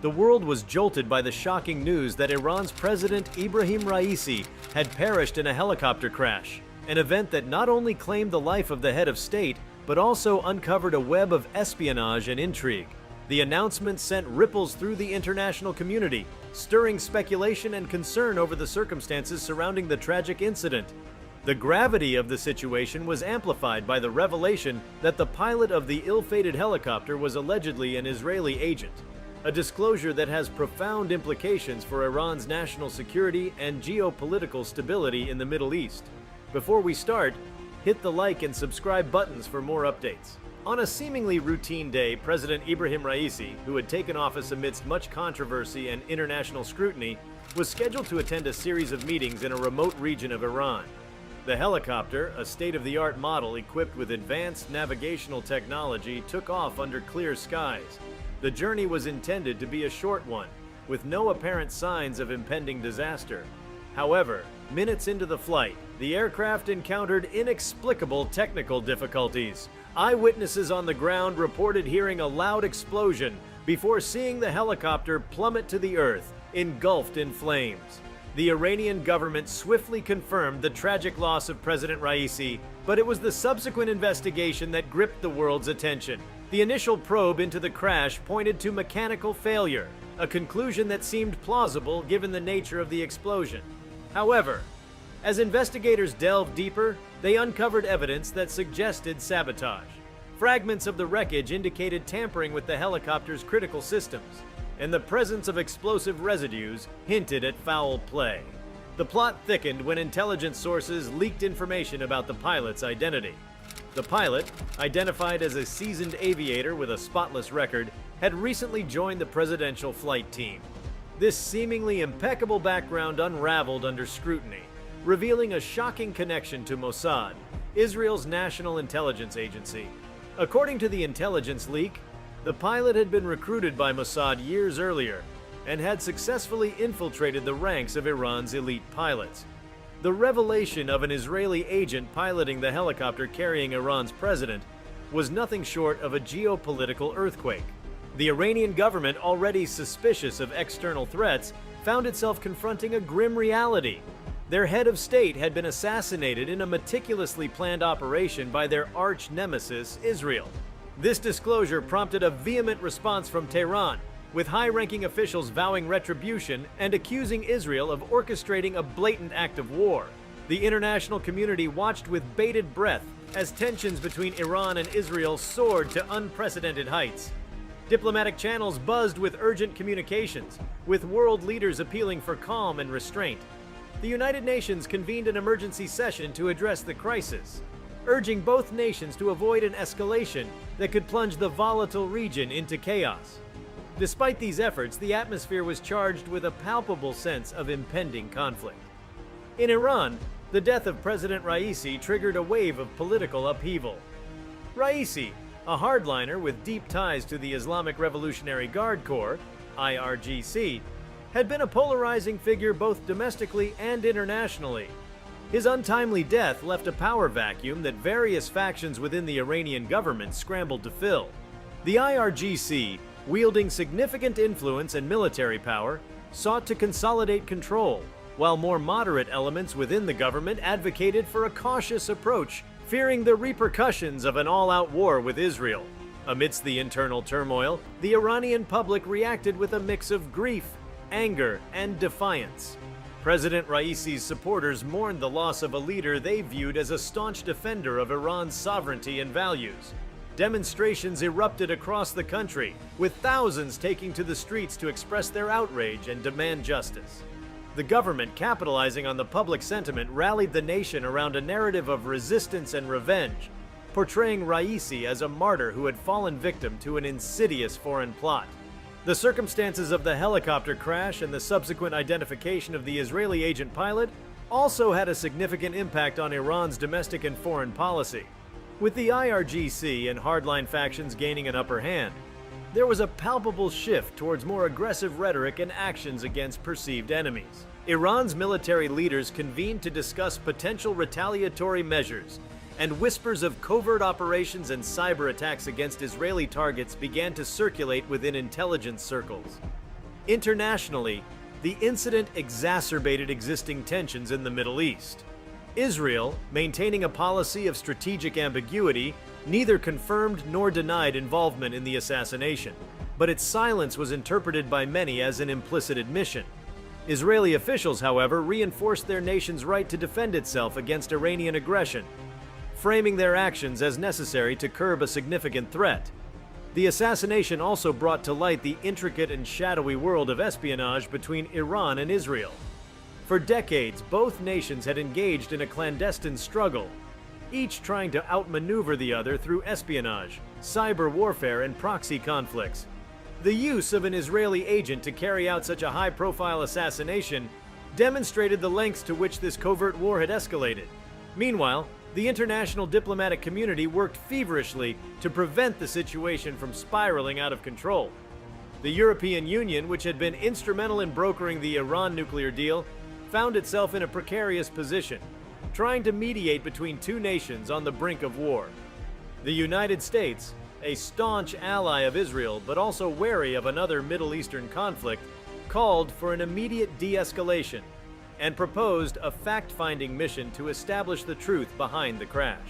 the world was jolted by the shocking news that Iran's President Ebrahim Raisi had perished in a helicopter crash, an event that not only claimed the life of the head of state, but also uncovered a web of espionage and intrigue. The announcement sent ripples through the international community, stirring speculation and concern over the circumstances surrounding the tragic incident. The gravity of the situation was amplified by the revelation that the pilot of the ill-fated helicopter was allegedly an Israeli agent, a disclosure that has profound implications for Iran's national security and geopolitical stability in the Middle East. Before we start, hit the like and subscribe buttons for more updates. On a seemingly routine day, President Ebrahim Raisi, who had taken office amidst much controversy and international scrutiny, was scheduled to attend a series of meetings in a remote region of Iran. The helicopter, a state-of-the-art model equipped with advanced navigational technology, took off under clear skies. The journey was intended to be a short one, with no apparent signs of impending disaster. However, minutes into the flight, the aircraft encountered inexplicable technical difficulties. Eyewitnesses on the ground reported hearing a loud explosion before seeing the helicopter plummet to the earth, engulfed in flames. The Iranian government swiftly confirmed the tragic loss of President Raisi, but it was the subsequent investigation that gripped the world's attention. The initial probe into the crash pointed to mechanical failure, a conclusion that seemed plausible given the nature of the explosion. However, as investigators delved deeper, they uncovered evidence that suggested sabotage. Fragments of the wreckage indicated tampering with the helicopter's critical systems, and the presence of explosive residues hinted at foul play. The plot thickened when intelligence sources leaked information about the pilot's identity. The pilot, identified as a seasoned aviator with a spotless record, had recently joined the presidential flight team. This seemingly impeccable background unraveled under scrutiny, revealing a shocking connection to Mossad, Israel's national intelligence agency. According to the intelligence leak, the pilot had been recruited by Mossad years earlier and had successfully infiltrated the ranks of Iran's elite pilots. The revelation of an Israeli agent piloting the helicopter carrying Iran's president was nothing short of a geopolitical earthquake. The Iranian government, already suspicious of external threats, found itself confronting a grim reality. Their head of state had been assassinated in a meticulously planned operation by their arch nemesis, Israel. This disclosure prompted a vehement response from Tehran, with high-ranking officials vowing retribution and accusing Israel of orchestrating a blatant act of war. The international community watched with bated breath as tensions between Iran and Israel soared to unprecedented heights. Diplomatic channels buzzed with urgent communications, with world leaders appealing for calm and restraint. The United Nations convened an emergency session to address the crisis, urging both nations to avoid an escalation that could plunge the volatile region into chaos. Despite these efforts, the atmosphere was charged with a palpable sense of impending conflict. In Iran, the death of President Raisi triggered a wave of political upheaval. Raisi, a hardliner with deep ties to the Islamic Revolutionary Guard Corps, IRGC, had been a polarizing figure both domestically and internationally. His untimely death left a power vacuum that various factions within the Iranian government scrambled to fill. The IRGC, wielding significant influence and military power, sought to consolidate control, while more moderate elements within the government advocated for a cautious approach, fearing the repercussions of an all-out war with Israel. Amidst the internal turmoil, the Iranian public reacted with a mix of grief, anger, and defiance. President Raisi's supporters mourned the loss of a leader they viewed as a staunch defender of Iran's sovereignty and values. Demonstrations erupted across the country, with thousands taking to the streets to express their outrage and demand justice. The government, capitalizing on the public sentiment, rallied the nation around a narrative of resistance and revenge, portraying Raisi as a martyr who had fallen victim to an insidious foreign plot. The circumstances of the helicopter crash and the subsequent identification of the Israeli agent pilot also had a significant impact on Iran's domestic and foreign policy. With the IRGC and hardline factions gaining an upper hand, there was a palpable shift towards more aggressive rhetoric and actions against perceived enemies. Iran's military leaders convened to discuss potential retaliatory measures, and whispers of covert operations and cyber attacks against Israeli targets began to circulate within intelligence circles. Internationally, the incident exacerbated existing tensions in the Middle East. Israel, maintaining a policy of strategic ambiguity, neither confirmed nor denied involvement in the assassination, but its silence was interpreted by many as an implicit admission. Israeli officials, however, reinforced their nation's right to defend itself against Iranian aggression, framing their actions as necessary to curb a significant threat. The assassination also brought to light the intricate and shadowy world of espionage between Iran and Israel. For decades, both nations had engaged in a clandestine struggle, each trying to outmaneuver the other through espionage, cyber warfare, and proxy conflicts. The use of an Israeli agent to carry out such a high-profile assassination demonstrated the lengths to which this covert war had escalated. Meanwhile, the international diplomatic community worked feverishly to prevent the situation from spiraling out of control. The European Union, which had been instrumental in brokering the Iran nuclear deal, found itself in a precarious position, trying to mediate between two nations on the brink of war. The United States, a staunch ally of Israel but also wary of another Middle Eastern conflict, called for an immediate de-escalation and proposed a fact-finding mission to establish the truth behind the crash.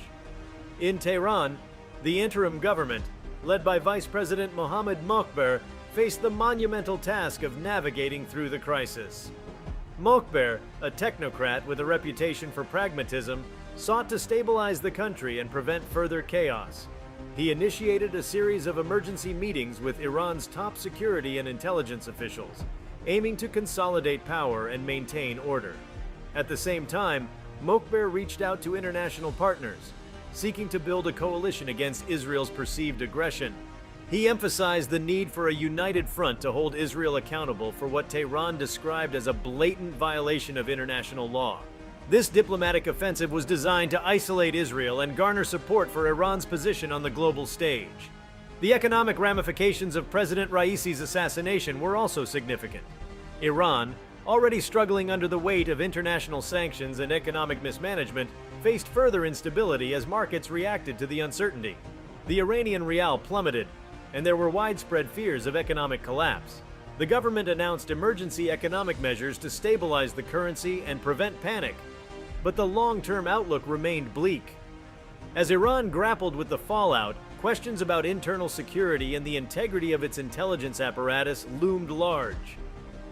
In Tehran, the interim government, led by Vice President Mohammad Mokhber, faced the monumental task of navigating through the crisis. Mokhber, a technocrat with a reputation for pragmatism, sought to stabilize the country and prevent further chaos. He initiated a series of emergency meetings with Iran's top security and intelligence officials, aiming to consolidate power and maintain order. At the same time, Mokhber reached out to international partners, seeking to build a coalition against Israel's perceived aggression. He emphasized the need for a united front to hold Israel accountable for what Tehran described as a blatant violation of international law. This diplomatic offensive was designed to isolate Israel and garner support for Iran's position on the global stage. The economic ramifications of President Raisi's assassination were also significant. Iran, already struggling under the weight of international sanctions and economic mismanagement, faced further instability as markets reacted to the uncertainty. The Iranian rial plummeted, and there were widespread fears of economic collapse. The government announced emergency economic measures to stabilize the currency and prevent panic, but the long-term outlook remained bleak. As Iran grappled with the fallout, questions about internal security and the integrity of its intelligence apparatus loomed large.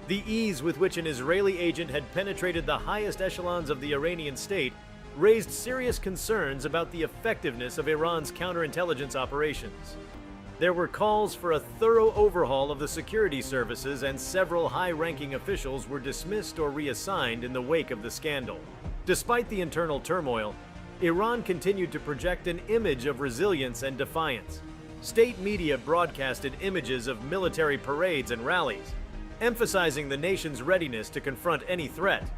The ease with which an Israeli agent had penetrated the highest echelons of the Iranian state raised serious concerns about the effectiveness of Iran's counterintelligence operations. There were calls for a thorough overhaul of the security services, and several high-ranking officials were dismissed or reassigned in the wake of the scandal. Despite the internal turmoil, Iran continued to project an image of resilience and defiance. State media broadcasted images of military parades and rallies, emphasizing the nation's readiness to confront any threat.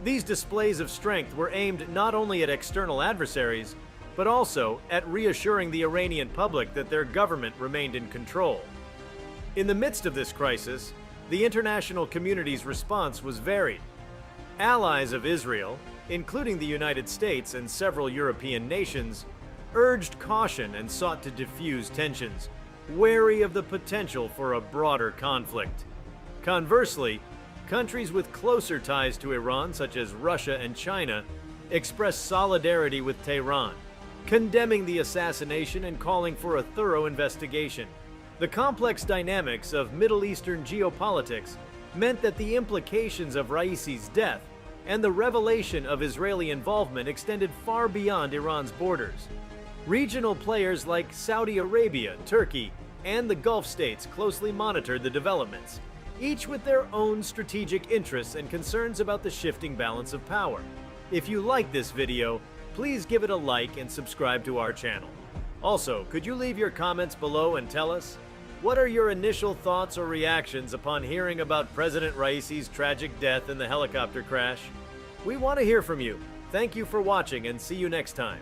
These displays of strength were aimed not only at external adversaries, but also at reassuring the Iranian public that their government remained in control. In the midst of this crisis, the international community's response was varied. Allies of Israel, including the United States and several European nations, urged caution and sought to diffuse tensions, wary of the potential for a broader conflict. Conversely, countries with closer ties to Iran, such as Russia and China, expressed solidarity with Tehran, condemning the assassination and calling for a thorough investigation. The complex dynamics of Middle Eastern geopolitics meant that the implications of Raisi's death and the revelation of Israeli involvement extended far beyond Iran's borders. Regional players like Saudi Arabia, Turkey, and the Gulf states closely monitored the developments, each with their own strategic interests and concerns about the shifting balance of power. If you like this video, please give it a like and subscribe to our channel. Also, could you leave your comments below and tell us, what are your initial thoughts or reactions upon hearing about President Raisi's tragic death in the helicopter crash? We want to hear from you. Thank you for watching and see you next time.